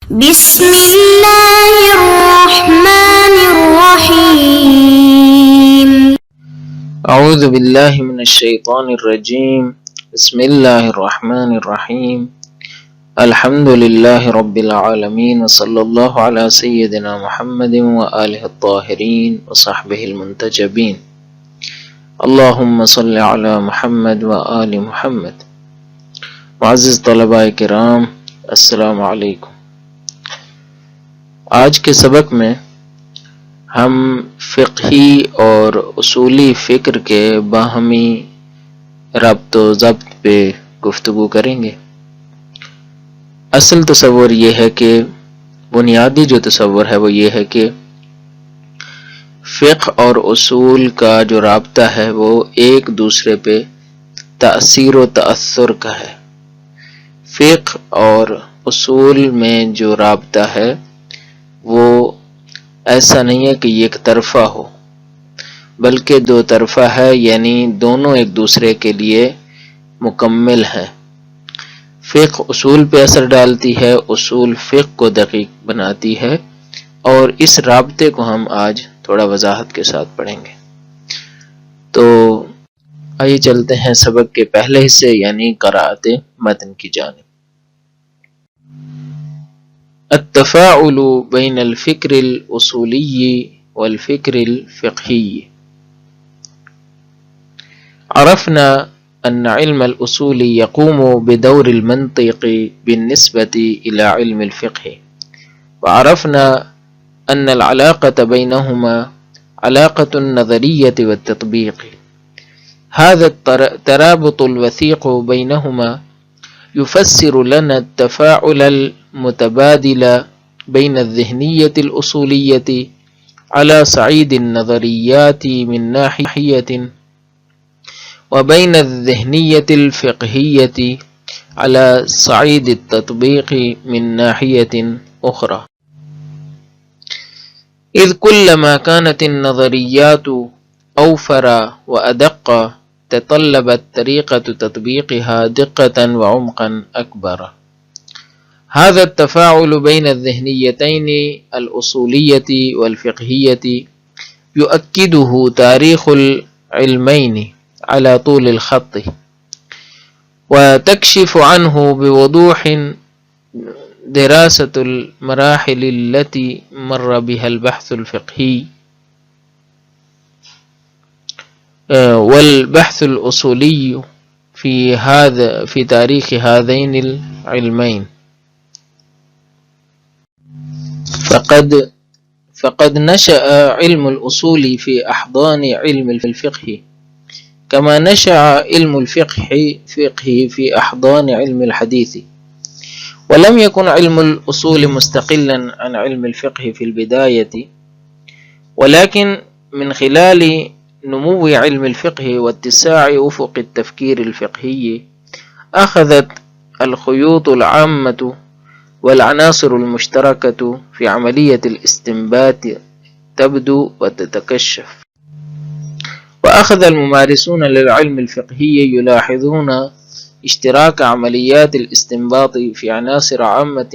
بسم الله الرحمن الرحيم. أعوذ بالله من الشيطان الرجيم. بسم الله الرحمن الرحيم. الحمد لله رب العالمين، وصلى الله على سيدنا محمد وآله الطاهرين وصحبه المنتجبين. اللهم صل على محمد وآل محمد. معزز طلباء کرام، السلام علیکم۔ آج کے سبق میں ہم فقہی اور اصولی فکر کے باہمی ربط و ضبط پہ گفتگو کریں گے۔ اصل تصور یہ ہے کہ بنیادی جو تصور ہے وہ یہ ہے کہ فقہ اور اصول کا جو رابطہ ہے وہ ایک دوسرے پہ تأثیر و تأثر کا ہے۔ فقہ اور اصول میں جو رابطہ ہے وہ ایسا نہیں ہے کہ یک طرفہ ہو، بلکہ دو طرفہ ہے، یعنی دونوں ایک دوسرے کے لیے مکمل ہیں۔ فقہ اصول پہ اثر ڈالتی ہے، اصول فقہ کو دقیق بناتی ہے، اور اس رابطے کو ہم آج تھوڑا وضاحت کے ساتھ پڑھیں گے۔ تو آئیے چلتے ہیں سبق کے پہلے حصے یعنی قراءت متن کی جانب۔ التفاعل بين الفكر الأصولي والفكر الفقهي. عرفنا أن علم الأصول يقوم بدور المنطق بالنسبة إلى علم الفقه، وعرفنا أن العلاقة بينهما علاقة النظرية والتطبيق. هذا الترابط الوثيق بينهما يفسر لنا التفاعل المتبادل بين الذهنية الأصولية على صعيد النظريات من ناحية، وبين الذهنية الفقهية على صعيد التطبيق من ناحية أخرى، إذ كلما كانت النظريات أوفر وأدق تطلبت طريقة تطبيقها دقة وعمقا أكبر. هذا التفاعل بين الذهنيتين الأصولية والفقهية يؤكده تاريخ العلمين على طول الخط، وتكشف عنه بوضوح دراسة المراحل التي مر بها البحث الفقهي والبحث الأصولي في تاريخ هذين العلمين. فقد نشأ علم الأصول في أحضان علم الفقه، كما نشأ علم الفقه في أحضان علم الحديث، ولم يكن علم الأصول مستقلا عن علم الفقه في البداية، ولكن من خلال نمو علم الفقه واتساع أفق التفكير الفقهي أخذت الخيوط العامة والعناصر المشتركة في عملية الاستنباط تبدو وتتكشف، وأخذ الممارسون للعلم الفقهي يلاحظون اشتراك عمليات الاستنباط في عناصر عامة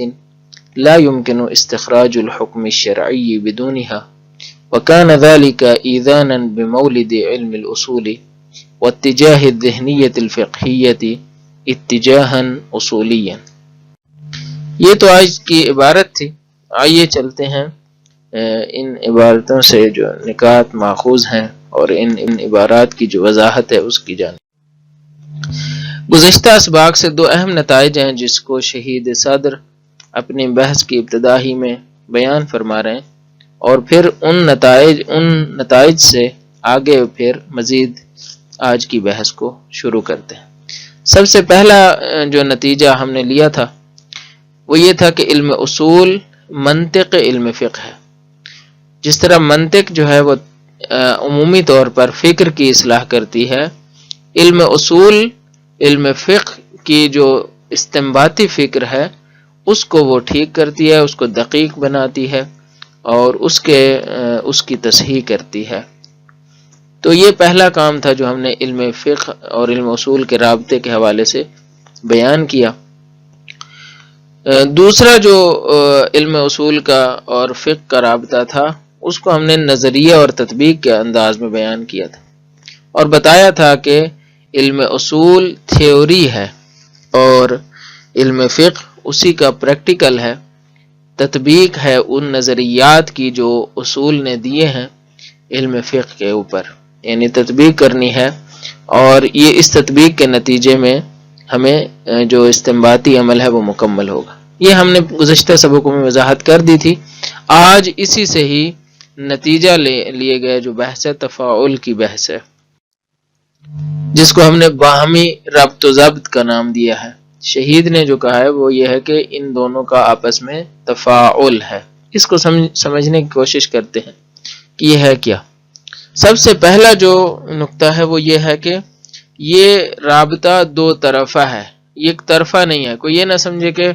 لا يمكن استخراج الحكم الشرعي بدونها، وكان ذلك إيذانا بمولد علم الأصول واتجاه الذهنية الفقهية اتجاها أصوليا۔ یہ تو آج کی عبارت تھی، آئیے چلتے ہیں ان عبارتوں سے جو نکات ماخوذ ہیں اور ان عبارات کی جو وضاحت ہے اس کی جانب۔ گزشتہ اسباق سے دو اہم نتائج ہیں جس کو شہید صدر اپنی بحث کی ابتدا ہی میں بیان فرما رہے ہیں، اور پھر ان نتائج سے آگے پھر مزید آج کی بحث کو شروع کرتے ہیں۔ سب سے پہلا جو نتیجہ ہم نے لیا تھا وہ یہ تھا کہ علم اصول منطق علم فقہ ہے۔ جس طرح منطق جو ہے وہ عمومی طور پر فکر کی اصلاح کرتی ہے، علم اصول علم فقہ کی جو استنباطی فکر ہے اس کو وہ ٹھیک کرتی ہے، اس کو دقیق بناتی ہے اور اس کی تصحیح کرتی ہے۔ تو یہ پہلا کام تھا جو ہم نے علم فقہ اور علم اصول کے رابطے کے حوالے سے بیان کیا۔ دوسرا جو علم اصول کا اور فقہ کا رابطہ تھا اس کو ہم نے نظریہ اور تطبیق کے انداز میں بیان کیا تھا اور بتایا تھا کہ علم اصول تھیوری ہے اور علم فقہ اسی کا پریکٹیکل ہے، تطبیق ہے ان نظریات کی جو اصول نے دیے ہیں علم فقہ کے اوپر، یعنی تطبیق کرنی ہے، اور یہ اس تطبیق کے نتیجے میں ہمیں جو استنباطی عمل ہے وہ مکمل ہوگا۔ یہ ہم نے گزشتہ سبقوں میں وضاحت کر دی تھی۔ آج اسی سے ہی نتیجہ لیے گئے جو بحث تفاعل کی بحث ہے، جس کو ہم نے باہمی ربط و ضبط کا نام دیا ہے۔ شہید نے جو کہا ہے وہ یہ ہے کہ ان دونوں کا آپس میں تفاعل ہے۔ اس کو سمجھنے کی کوشش کرتے ہیں کہ یہ ہے کیا۔ سب سے پہلا جو نقطہ ہے وہ یہ ہے کہ یہ رابطہ دو طرفہ ہے، یہ ایک طرفہ نہیں ہے۔ کوئی یہ نہ سمجھے کہ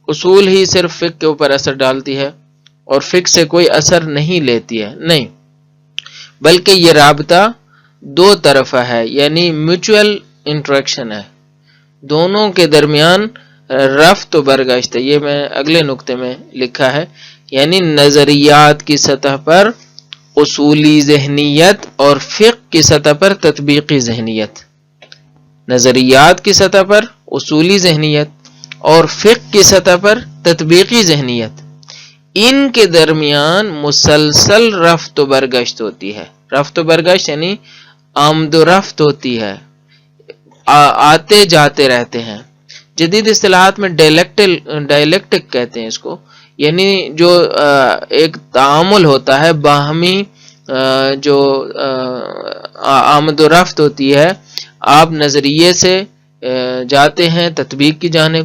اصول ہی صرف فقہ کے اوپر اثر ڈالتی ہے اور فقہ سے کوئی اثر نہیں لیتی ہے، نہیں، بلکہ یہ رابطہ دو طرفہ ہے، یعنی میوچول انٹریکشن ہے، دونوں کے درمیان رفت و برگشت ہے۔ یہ میں اگلے نقطے میں لکھا ہے، یعنی نظریات کی سطح پر اصولی ذہنیت اور فقہ کی سطح پر تطبیقی ذہنیت، نظریات کی سطح پر اصولی ذہنیت اور فقہ کی سطح پر تطبیقی ذہنیت، ان کے درمیان مسلسل رفت و برگشت ہوتی ہے۔ رفت و برگشت یعنی آمد و رفت ہوتی ہے، آتے جاتے رہتے ہیں۔ جدید اصطلاحات میں ڈائلیکٹک کہتے ہیں اس کو، یعنی جو ایک تعامل ہوتا ہے باہمی، جو آمد و رفت ہوتی ہے، آپ نظریے سے جاتے ہیں تطبیق کی جانب،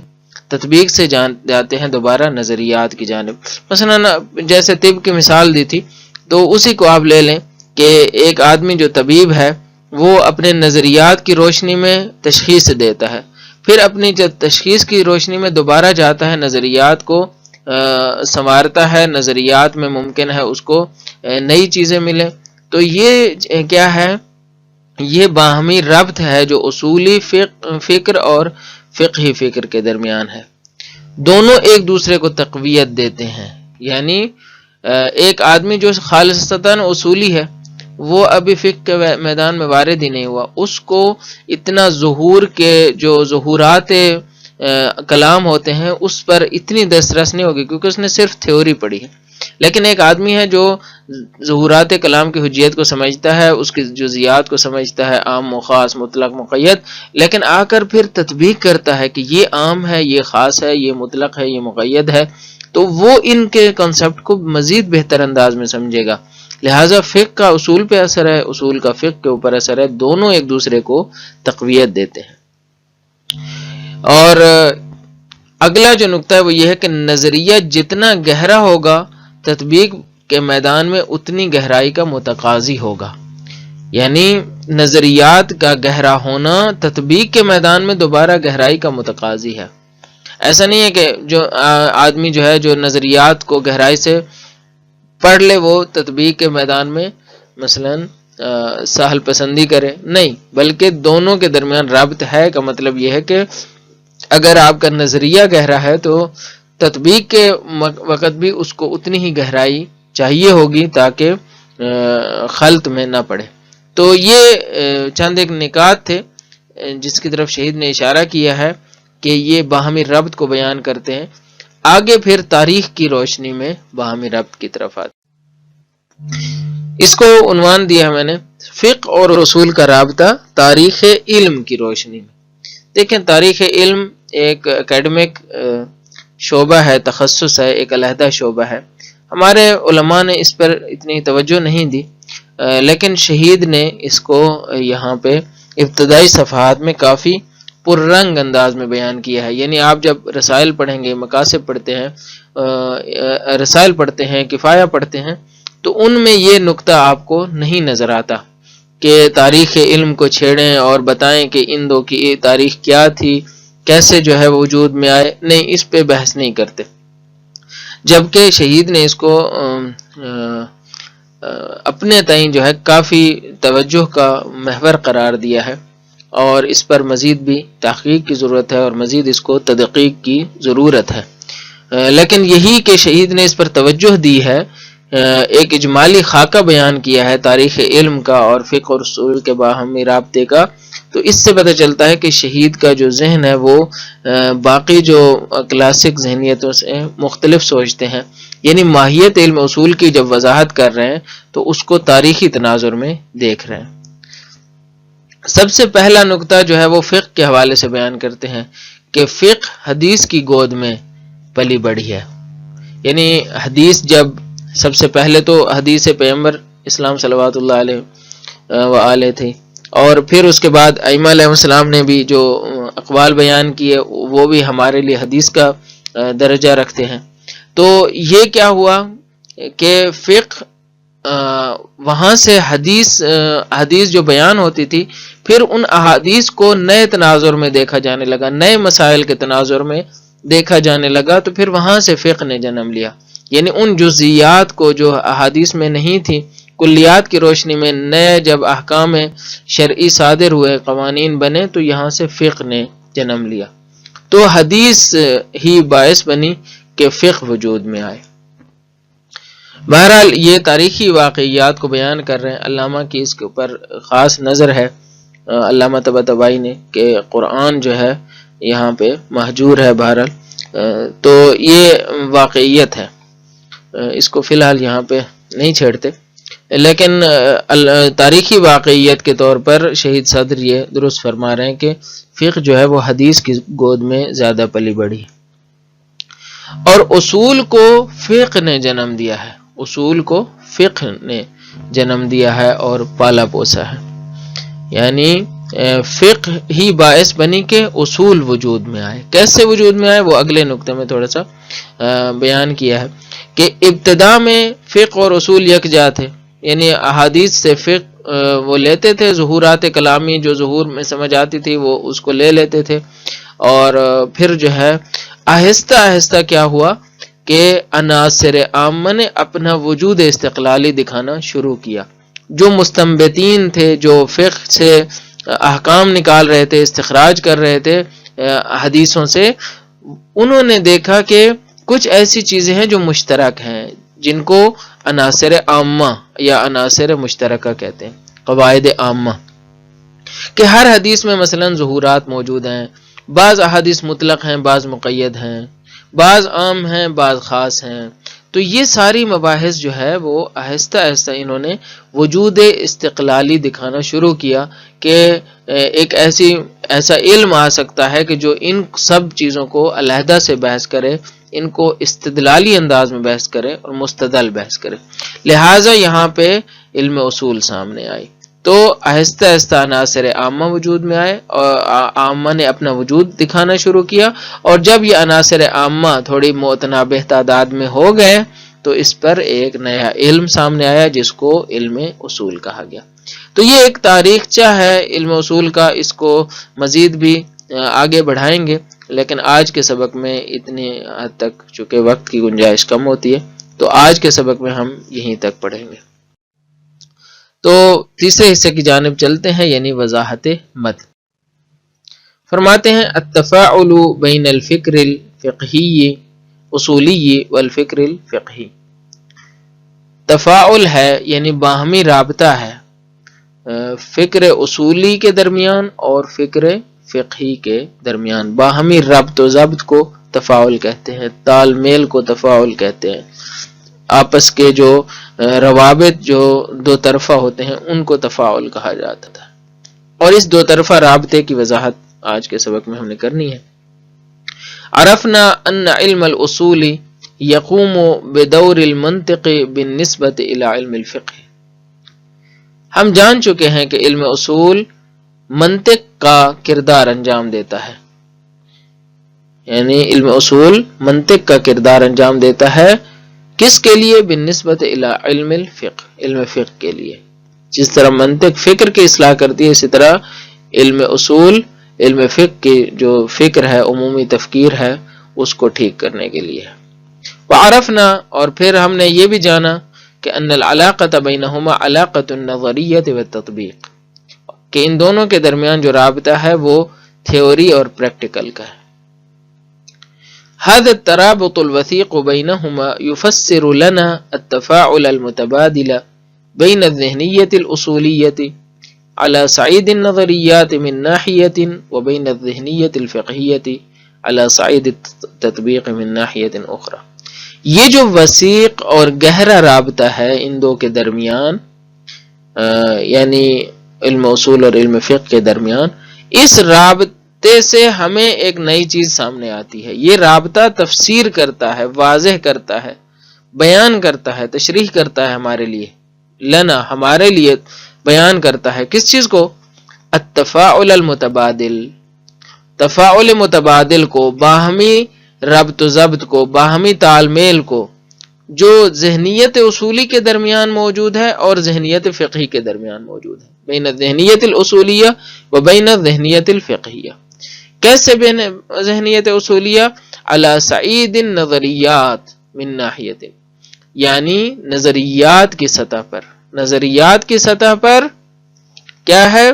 تطبیق سے جاتے ہیں دوبارہ نظریات کی جانب۔ مثلا جیسے طب کی مثال دی تھی تو اسی کو آپ لے لیں کہ ایک آدمی جو طبیب ہے وہ اپنے نظریات کی روشنی میں تشخیص دیتا ہے، پھر اپنی تشخیص کی روشنی میں دوبارہ جاتا ہے، نظریات کو سنوارتا ہے، نظریات میں ممکن ہے اس کو نئی چیزیں ملیں۔ تو یہ کیا ہے؟ یہ باہمی ربط ہے جو اصولی فکر اور فقہی فکر کے درمیان ہے۔ دونوں ایک دوسرے کو تقویت دیتے ہیں، یعنی ایک آدمی جو خالصتاً اصولی ہے وہ ابھی فقہ کے میدان میں وارد ہی نہیں ہوا، اس کو اتنا ظہور کے جو ظہورات کلام ہوتے ہیں اس پر اتنی دسترس نہیں ہوگی کیونکہ اس نے صرف تھیوری پڑھی ہے۔ لیکن ایک آدمی ہے جو ظہورات کلام کی حجیت کو سمجھتا ہے، اس کی جزیات کو سمجھتا ہے، عام و خاص، مطلق مقید، لیکن آ کر پھر تطبیق کرتا ہے کہ یہ عام ہے، یہ خاص ہے، یہ مطلق ہے، یہ مقید ہے، تو وہ ان کے کنسپٹ کو مزید بہتر انداز میں سمجھے گا۔ لہٰذا فقہ کا اصول پہ اثر ہے، اصول کا فقہ کے اوپر اثر ہے، دونوں ایک دوسرے کو تقویت دیتے ہیں۔ اور اگلا جو نقطہ ہے وہ یہ ہے کہ نظریہ جتنا گہرا ہوگا تطبیق کے میدان میں اتنی گہرائی کا متقاضی ہوگا، یعنی نظریات کا گہرا ہونا تطبیق کے میدان میں دوبارہ گہرائی کا متقاضی ہے۔ ایسا نہیں ہے کہ جو آدمی جو ہے جو نظریات کو گہرائی سے پڑھ لے وہ تطبیق کے میدان میں مثلا سہل پسندی کرے، نہیں، بلکہ دونوں کے درمیان رابط ہے کا مطلب یہ ہے کہ اگر آپ کا نظریہ گہرا ہے تو تطبیق کے وقت بھی اس کو اتنی ہی گہرائی چاہیے ہوگی تاکہ خلط میں نہ پڑے۔ تو یہ چند ایک نکات تھے جس کی طرف شہید نے اشارہ کیا ہے کہ یہ باہمی ربط کو بیان کرتے ہیں۔ آگے پھر تاریخ کی روشنی میں باہمی ربط کی طرف آتے، اس کو عنوان دیا میں نے فقہ اور اصول کا رابطہ تاریخ علم کی روشنی میں۔ دیکھیں، تاریخ علم ایک اکیڈمک شعبہ ہے، تخصص ہے، ایک علیحدہ شعبہ ہے۔ ہمارے علماء نے اس پر اتنی توجہ نہیں دی، لیکن شہید نے اس کو یہاں پہ ابتدائی صفحات میں کافی پررنگ انداز میں بیان کیا ہے۔ یعنی آپ جب رسائل پڑھیں گے، مقاصد پڑھتے ہیں، رسائل پڑھتے ہیں، کفایہ پڑھتے ہیں، تو ان میں یہ نقطہ آپ کو نہیں نظر آتا کہ تاریخ علم کو چھیڑیں اور بتائیں کہ ان دو کی تاریخ کیا تھی، کیسے جو ہے وجود میں آئے، نہیں، اس پہ بحث نہیں کرتے۔ جبکہ شہید نے اس کو اپنے تئیں جو ہے کافی توجہ کا محور قرار دیا ہے، اور اس پر مزید بھی تحقیق کی ضرورت ہے اور مزید اس کو تدقیق کی ضرورت ہے۔ لیکن یہی کہ شہید نے اس پر توجہ دی ہے، ایک اجمالی خاکہ بیان کیا ہے تاریخ علم کا اور فقہ اور اصول کے باہمی رابطے کا، تو اس سے پتہ چلتا ہے کہ شہید کا جو ذہن ہے وہ باقی جو کلاسک ذہنیتوں سے مختلف سوچتے ہیں، یعنی ماہیت علم اصول کی جب وضاحت کر رہے ہیں تو اس کو تاریخی تناظر میں دیکھ رہے ہیں۔ سب سے پہلا نقطہ جو ہے وہ فقہ کے حوالے سے بیان کرتے ہیں کہ فقہ حدیث کی گود میں پلی بڑھی ہے، یعنی حدیث جب سب سے پہلے تو حدیث پیغمبر اسلام صلوات اللہ علیہ وآلہ تھے، اور پھر اس کے بعد ائمہ علیہ السلام نے بھی جو اقوال بیان کیے وہ بھی ہمارے لیے حدیث کا درجہ رکھتے ہیں۔ تو یہ کیا ہوا کہ فقہ وہاں سے حدیث جو بیان ہوتی تھی، پھر ان احادیث کو نئے تناظر میں دیکھا جانے لگا، نئے مسائل کے تناظر میں دیکھا جانے لگا، تو پھر وہاں سے فقہ نے جنم لیا، یعنی ان جزئیات کو جو احادیث میں نہیں تھی، کلیات کی روشنی میں نئے جب احکام شرعی صادر ہوئے، قوانین بنے، تو یہاں سے فقہ نے جنم لیا، تو حدیث ہی باعث بنی کہ فقہ وجود میں آئے۔ بہرحال یہ تاریخی واقعیات کو بیان کر رہے ہیں، علامہ کی اس کے اوپر خاص نظر ہے، علامہ طباطبائی نے، کہ قرآن جو ہے یہاں پہ مہجور ہے بہرحال، تو یہ واقعیت ہے، اس کو فی الحال یہاں پہ نہیں چھیڑتے، لیکن تاریخی واقعیت کے طور پر شہید صدر یہ درست فرما رہے ہیں کہ فقہ جو ہے وہ حدیث کی گود میں زیادہ پلی بڑھی، اور اصول کو فقہ نے جنم دیا ہے، اصول کو فقہ نے جنم دیا ہے اور پالا پوسا ہے، یعنی فقہ ہی باعث بنی کہ اصول وجود میں آئے۔ کیسے وجود میں آئے وہ اگلے نقطے میں تھوڑا سا بیان کیا ہے کہ ابتدا میں فقہ اور اصول یکجا تھے، یعنی احادیث سے فقہ وہ لیتے تھے، ظہورات کلامی جو ظہور میں سمجھ آتی تھی وہ اس کو لے لیتے تھے، اور پھر جو ہے آہستہ آہستہ کیا ہوا کہ عناصر عامہ نے اپنا وجود استقلالی دکھانا شروع کیا۔ جو مستنبطین تھے، جو فقہ سے احکام نکال رہے تھے، استخراج کر رہے تھے حدیثوں سے، انہوں نے دیکھا کہ کچھ ایسی چیزیں ہیں جو مشترک ہیں، جن کو عناصر عامہ یا عناصر مشترکہ کہتے ہیں، قواعد عامہ، کہ ہر حدیث میں مثلا ظہورات موجود ہیں، بعض احادیث مطلق ہیں، بعض مقید ہیں، بعض عام ہیں، بعض خاص ہیں، تو یہ ساری مباحث جو ہے وہ آہستہ آہستہ انہوں نے وجود استقلالی دکھانا شروع کیا کہ ایک ایسا علم آ سکتا ہے کہ جو ان سب چیزوں کو علیحدہ سے بحث کرے، ان کو استدلالی انداز میں بحث کرے اور مستدل بحث کرے، لہٰذا یہاں پہ علم اصول سامنے آئی، تو آہستہ آہستہ عناصر عامہ وجود میں آئے اور عامہ نے اپنا وجود دکھانا شروع کیا، اور جب یہ عناصر عامہ تھوڑی متنابہ تعداد میں ہو گئے تو اس پر ایک نیا علم سامنے آیا جس کو علم اصول کہا گیا۔ تو یہ ایک تاریخچہ ہے علم اصول کا، اس کو مزید بھی آگے بڑھائیں گے، لیکن آج کے سبق میں اتنی حد تک چونکہ وقت کی گنجائش کم ہوتی ہے تو آج کے سبق میں ہم یہیں تک پڑھیں گے۔ تو تیسرے حصے کی جانب چلتے ہیں، یعنی وضاحت متن۔ فرماتے ہیں التفاعل بین الفکر الفقہی اصولی والفکر الفقہی، تفاعل ہے یعنی باہمی رابطہ ہے فکر اصولی کے درمیان اور فکر فقہی کے درمیان، باہمی ربط و ضبط کو تفاعل کہتے ہیں، تال میل کو تفاعل کہتے ہیں، آپس کے جو روابط جو دو طرفہ ہوتے ہیں ان کو تفاعل کہا جاتا تھا، اور اس دو طرفہ رابطے کی وضاحت آج کے سبق میں ہم نے کرنی ہے۔ عرفنا ان علم الاصول یقوم بدور المنطق بالنسبة الى علم الفقہ، ہم جان چکے ہیں کہ علم اصول منطق کا کردار انجام دیتا ہے، یعنی علم اصول منطق کا کردار انجام دیتا ہے، کس کے لیے؟ بالنسبت الی علم الفقہ، علم فقہ کے لیے، جس طرح منطق فکر کی اصلاح کرتی ہے اسی طرح علم اصول علم فقہ کی جو فکر ہے، عمومی تفکیر ہے، اس کو ٹھیک کرنے کے لیے۔ وعرفنا، اور پھر ہم نے یہ بھی جانا کہ ان العلاقۃ بینہما علاقۃ النظریۃ والتطبیق، کہ ان دونوں کے درمیان جو رابطہ ہے وہ تھیوری اور پریکٹیکل کا ہے۔ هذا الترابط الوثيق بينهما يفسر لنا التفاعل المتبادل بين الذهنية الأصولية على صعيد النظريات من ناحية وبين الذهنية الفقهية على صعيد التطبيق من ناحية أخرى. یہ جو وسیق اور گہرا رابطہ ہے ان دو کے درمیان، یعنی علم اصول اور علم فقہ کے درمیان، اس رابطے سے ہمیں ایک نئی چیز سامنے آتی ہے. یہ رابطہ تفسیر کرتا ہے، واضح کرتا ہے، بیان کرتا ہے، تشریح کرتا ہے ہمارے لیے، لنا ہمارے لیے بیان کرتا ہے کس چیز کو؟ التفاعل المتبادل، تفاعل متبادل کو، باہمی ربط و ضبط کو، باہمی تال میل کو، جو ذہنیت اصولی کے درمیان موجود ہے اور ذہنیت فقہی کے درمیان موجود ہے. بین الذہنیت الاصولیہ و بین الذہنیت الفقہیہ. کیسے بین ذہنیت اصولیہ؟ علی صعید النظریات من ناحیت، یعنی نظریات کی سطح پر. نظریات کی سطح پر کیا ہے؟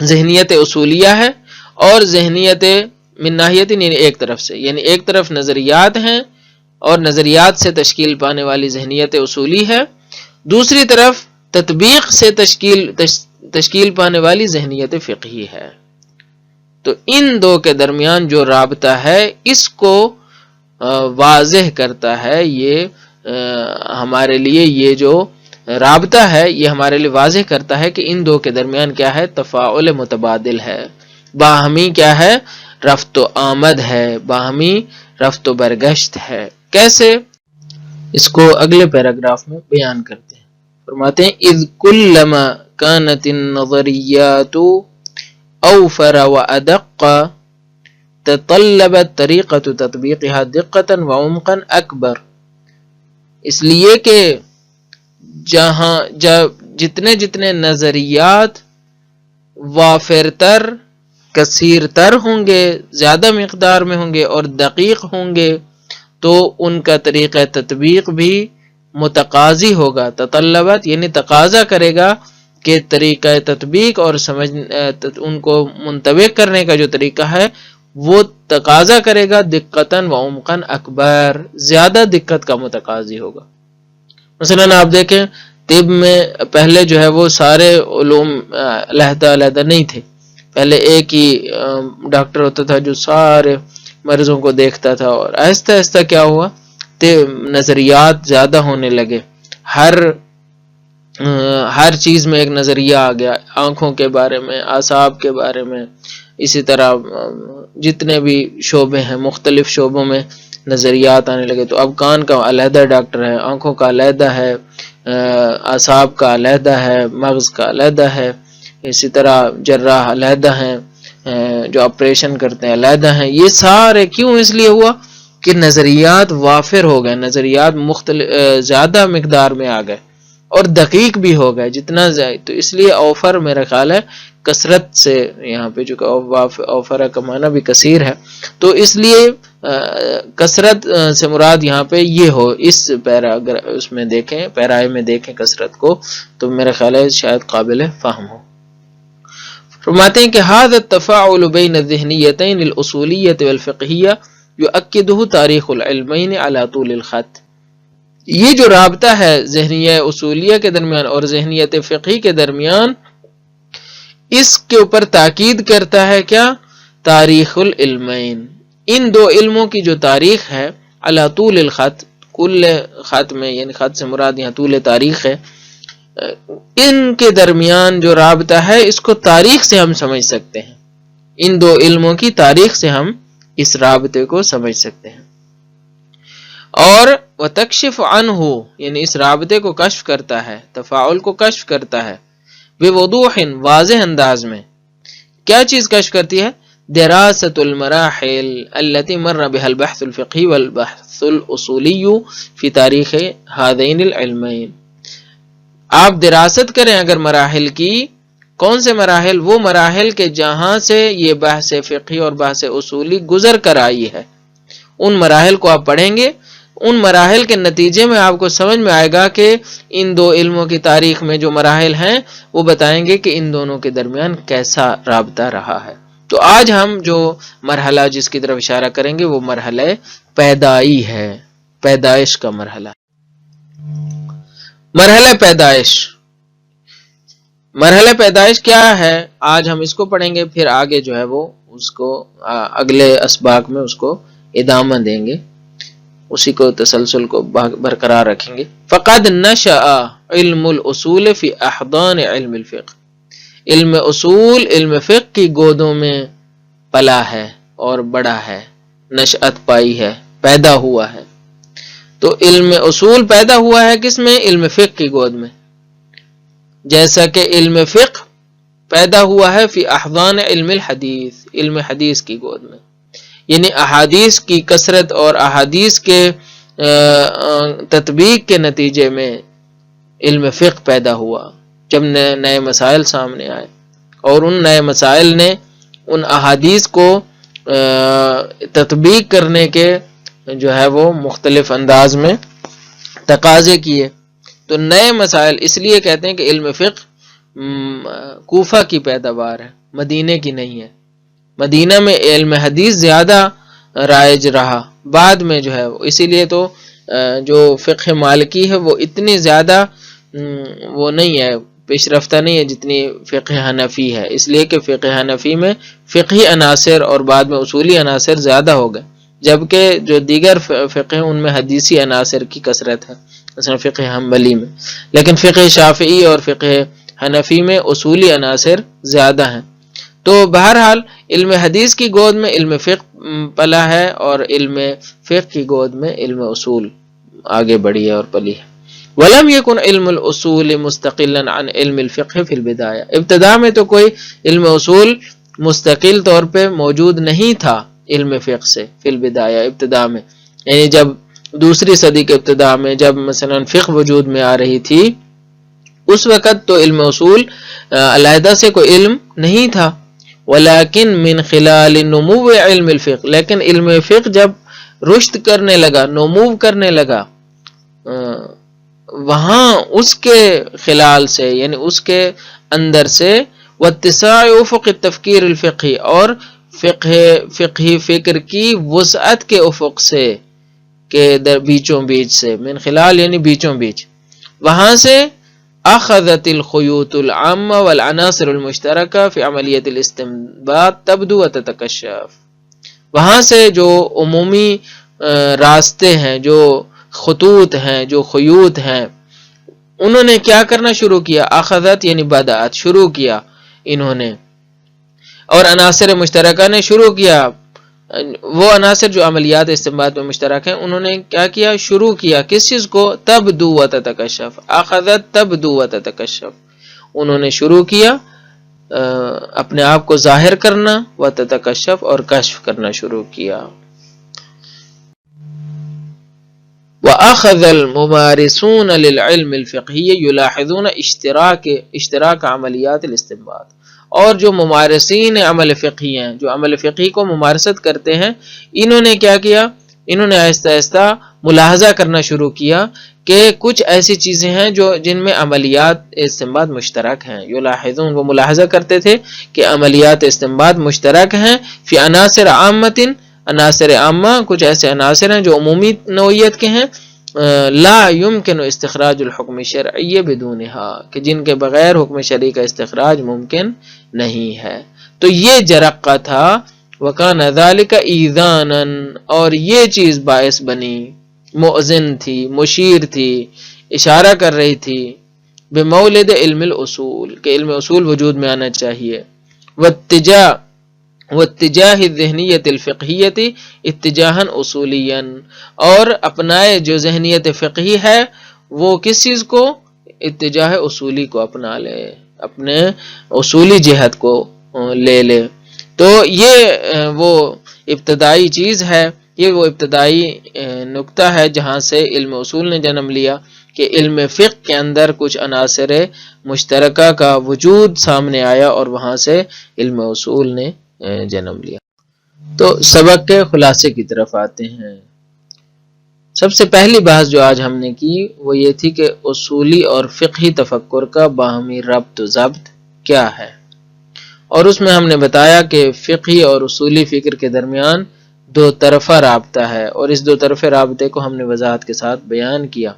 ذہنیت اصولیہ ہے، اور ذہنیت من ناحیت یعنی ایک طرف سے، یعنی ایک طرف نظریات ہیں اور نظریات سے تشکیل پانے والی ذہنیت اصولی ہے، دوسری طرف تطبیق سے تشکیل پانے والی ذہنیت فقہی ہے. تو ان دو کے درمیان جو رابطہ ہے اس کو واضح کرتا ہے. یہ ہمارے لیے یہ جو رابطہ ہے یہ ہمارے لیے واضح کرتا ہے کہ ان دو کے درمیان کیا ہے؟ تفاعل متبادل ہے، باہمی کیا ہے؟ رفت و آمد ہے، باہمی رفت و برگشت ہے. کیسے؟ اس کو اگلے پیراگراف میں بیان کرتے ہیں. فرماتے ہیں اذ کلما كانت النظریات اوفر وادق تطلبت طریقة تطبیقها دقة وعمقا اکبر. اس لیے کہ جتنے نظریات وافر تر، کثیر تر ہوں گے، زیادہ مقدار میں ہوں گے اور دقیق ہوں گے، تو ان کا طریقہ تطبیق بھی متقاضی ہوگا. تطلبت یعنی تقاضا کرے گا کہ طریقہ تطبیق اور ان کو منطبق کرنے کا جو طریقہ ہے وہ تقاضا کرے گا دقتاً و عمقاً اکبر، زیادہ دقت کا متقاضی ہوگا. مثلا آپ دیکھیں طب میں پہلے جو ہے وہ سارے علوم علیحدہ علیحدہ نہیں تھے. پہلے ایک ہی ڈاکٹر ہوتا تھا جو سارے مریضوں کو دیکھتا تھا، اور آہستہ آہستہ کیا ہوا؟ نظریات زیادہ ہونے لگے. ہر چیز میں ایک نظریہ آ گیا، آنکھوں کے بارے میں، اعصاب کے بارے میں، اسی طرح جتنے بھی شعبے ہیں مختلف شعبوں میں نظریات آنے لگے. تو اب کان کا علیحدہ ڈاکٹر ہے، آنکھوں کا علیحدہ ہے، اعصاب کا علیحدہ ہے، مغز کا علیحدہ ہے، اسی طرح جراح علیحدہ ہیں، جو آپریشن کرتے ہیں علیحدہ ہیں. یہ سارے کیوں اس لیے ہوا کہ نظریات وافر ہو گئے، نظریات زیادہ مقدار میں آ گئے اور دقیق بھی ہو گئے جتنا زیادہ. تو اس لیے اوفر میرا خیال ہے کثرت سے، یہاں پہ جو کہ اوفر کا معنی بھی کثیر ہے، تو اس لیے کثرت سے مراد یہاں پہ یہ ہو. اس پیرا اگر اس میں دیکھیں، پیرائے میں دیکھیں کثرت کو، تو میرا خیال ہے شاید قابل فہم ہو. فرماتے ہیں کہ هذا التفاعل بين الذهنيتين الأصولية والفقهية يؤكده تاریخ العلمین على طول الخط. یہ جو رابطہ ہے ذہنیہ اصولیہ کے درمیان اور ذہنیت فقہی کے درمیان، اس کے اوپر تاکید کرتا ہے کیا؟ تاریخ العلمین، ان دو علموں کی جو تاریخ ہے، علی طول الخط، کل خط میں، یعنی خط سے مراد یہاں طول تاریخ ہے، ان کے درمیان جو رابطہ ہے اس کو تاریخ سے ہم سمجھ سکتے ہیں. ان دو علموں کی تاریخ سے ہم اس رابطے کو سمجھ سکتے ہیں. اور وتکشف عنہ یعنی اس رابطے کو کشف کرتا ہے، تفاعل کو کشف کرتا ہے، بوضوح واضح انداز میں. کیا چیز کشف کرتی ہے؟ دراست المراحل التي مر بها البحث الفقهي والبحث الاصولی فی تاریخ هذین العلمین. آپ دراست کریں اگر مراحل کی، کون سے مراحل؟ وہ مراحل کے جہاں سے یہ بحث فقہی اور بحث اصولی گزر کر آئی ہے. ان مراحل کو آپ پڑھیں گے، ان مراحل کے نتیجے میں آپ کو سمجھ میں آئے گا کہ ان دو علموں کی تاریخ میں جو مراحل ہیں وہ بتائیں گے کہ ان دونوں کے درمیان کیسا رابطہ رہا ہے. تو آج ہم جو مرحلہ جس کی طرف اشارہ کریں گے وہ مرحلہ پیدائی ہے، پیدائش کا مرحلہ۔ مرحلہ پیدائش، مرحلہ پیدائش کیا ہے آج ہم اس کو پڑھیں گے، پھر آگے جو ہے وہ اس کو اگلے اسباق میں اس کو ادامہ دیں گے، اسی کو تسلسل کو برقرار رکھیں گے۔ فقد نشأ علم الاصول فی احضان علم الفقہ، علم اصول علم فقہ کی گودوں میں پلا ہے اور بڑا ہے، نشأت پائی ہے، پیدا ہوا ہے۔ تو علم اصول پیدا ہوا ہے کس میں؟ علم فقہ کی گود میں، جیسا کہ علم فقہ پیدا ہوا ہے فی احضان علم الحدیث، علم حدیث کی گود میں، یعنی احادیث کی کثرت اور احادیث کے تطبیق کے نتیجے میں علم فقہ پیدا ہوا، جب نئے مسائل سامنے آئے اور ان نئے مسائل نے ان احادیث کو تطبیق کرنے کے جو ہے وہ مختلف انداز میں تقاضے کیے، تو نئے مسائل، اس لیے کہتے ہیں کہ علم فقہ کوفہ کی پیداوار ہے، مدینے کی نہیں ہے۔ مدینہ میں علم حدیث زیادہ رائج رہا، بعد میں جو ہے اسی لیے تو جو فقہ مالکی ہے وہ اتنی زیادہ وہ نہیں ہے، پیش رفتہ نہیں ہے جتنی فقہ حنفی ہے، اس لیے کہ فقہ حنفی میں فقہی عناصر اور بعد میں اصولی عناصر زیادہ ہو گئے، جبکہ جو دیگر فقہ ان میں حدیثی عناصر کی کثرت ہے، مثلا فقہ حنبلی میں، لیکن فقہ شافعی اور فقہ حنفی میں اصولی عناصر زیادہ ہیں۔ تو بہرحال علم حدیث کی گود میں علم فقہ پلا ہے اور علم فقہ کی گود میں علم اصول آگے بڑھی ہے اور پلی ہے۔ وَلَمْ يَكُنْ عِلْمُ الْأُصُولِ مُسْتَقِلًا عَنْ عِلْمِ الْفِقْهِ فِي الْبِدَايَةِ، ابتدا میں تو کوئی علم اصول مستقل طور پہ موجود نہیں تھا علم فقہ سے، فی البدایہ ابتدا میں، یعنی جب دوسری صدی کے ابتدا میں جب مثلا فقہ وجود میں آ رہی تھی اس وقت تو علم اصول علیحدہ سے کوئی علم نہیں تھا، ولیکن من خلال نمو علم الفقہ، لیکن علم فقہ جب رشد کرنے لگا، نمو کرنے لگا، وہاں اس کے خلال سے یعنی اس کے اندر سے واتساع افق التفکیر الفقہی، اور فقہی فکر کی وسعت کے افق سے، کے در بیچوں بیچ سے، من خلال یعنی بیچوں بیچ، وہاں سے اخذت الخیوط العامہ والعناصر المشترکہ فی عملیت الاستنباط تبدو وتتکشف، وہاں سے جو عمومی راستے ہیں، جو خطوط ہیں، جو خیوط ہیں، انہوں نے کیا کرنا شروع کیا؟ اخذت یعنی بدأت، شروع کیا انہوں نے، اور عناصر مشترکہ نے شروع کیا، وہ عناصر جو عملیات استنباط میں مشترک ہیں، انہوں نے کیا کیا؟ شروع کیا کس چیز کو؟ تبدو وتتکشف، اخذت تبدو وتتکشف، انہوں نے شروع کیا اپنے آپ کو ظاہر کرنا، وتتکشف اور کشف کرنا شروع کیا۔ وَأَخَذَ الْمُمَارِسُونَ لِلْعِلْمِ الْفِقْهِيِّ يُلَاحِظُونَ اشتراک عملیات الاستنباط، اور جو ممارسین عمل فقہی ہیں، جو عمل فقہی کو ممارست کرتے ہیں، انہوں نے کیا کیا؟ انہوں نے آہستہ آہستہ ملاحظہ کرنا شروع کیا کہ کچھ ایسی چیزیں ہیں جو جن میں عملیات استنباط مشترک ہیں۔ یلاحظون، وہ ملاحظہ کرتے تھے کہ عملیات استنباط مشترک ہیں، فی عناصر عامۃ، عناصر عامہ، کچھ ایسے عناصر ہیں جو عمومی نوعیت کے ہیں، لا یمکن استخراج الحکم الشرعی بدونہا، کہ جن کے بغیر حکم شرعی کا استخراج ممکن نہیں ہے۔ تو یہ جرقہ تھا، وکان ذالک ایذانا، اور یہ چیز باعث بنی، مؤذن تھی، مشیر تھی، اشارہ کر رہی تھی، بمولد علم الاصول، کہ علم اصول وجود میں آنا چاہیے، واتجاہ الذہنیت الفقہیت اتجاہا اصولیا، اور اپنائے جو ذہنیت فقہی ہے وہ کس چیز کو؟ اتجاہ اصولی کو اپنا لے، اپنے اصولی جہت کو لے لے۔ تو یہ وہ ابتدائی چیز ہے، یہ وہ ابتدائی نقطہ ہے جہاں سے علم اصول نے جنم لیا، کہ علم فقہ کے اندر کچھ عناصر مشترکہ کا وجود سامنے آیا اور وہاں سے علم اصول نے جنم لیا۔ تو سبق کے خلاصے کی طرف آتے ہیں۔ سب سے پہلی بحث جو آج ہم نے کی وہ یہ تھی کہ اصولی اور فقہی تفکر کا باہمی ربط و ضبط کیا ہے، اور اس میں ہم نے بتایا کہ فقہی اور اصولی فکر کے درمیان دو طرفہ رابطہ ہے، اور اس دو طرفہ رابطے کو ہم نے وضاحت کے ساتھ بیان کیا،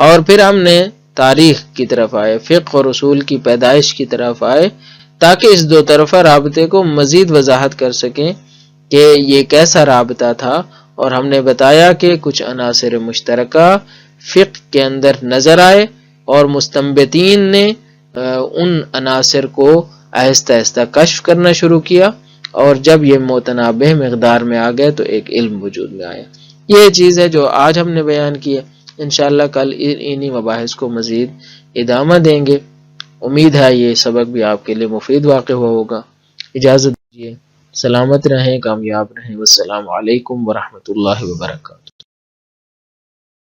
اور پھر ہم نے تاریخ کی طرف آئے، فقہ اور اصول کی پیدائش کی طرف آئے، تاکہ اس دو طرفہ رابطے کو مزید وضاحت کر سکیں کہ یہ کیسا رابطہ تھا، اور ہم نے بتایا کہ کچھ عناصر مشترکہ فقہ کے اندر نظر آئے اور مستنبطین نے ان عناصر کو آہستہ آہستہ کشف کرنا شروع کیا، اور جب یہ متنابہ مقدار میں آ گئے تو ایک علم وجود میں آیا۔ یہ چیز ہے جو آج ہم نے بیان کی ہے، انشاءاللہ کل انہی مباحث کو مزید ادامہ دیں گے۔ امید ہے یہ سبق بھی آپ کے لیے مفید واقع ہوا ہوگا۔ اجازت دیجیے، سلامت رہیں، کامیاب رہیں، والسلام علیکم ورحمۃ اللہ وبرکاتہ۔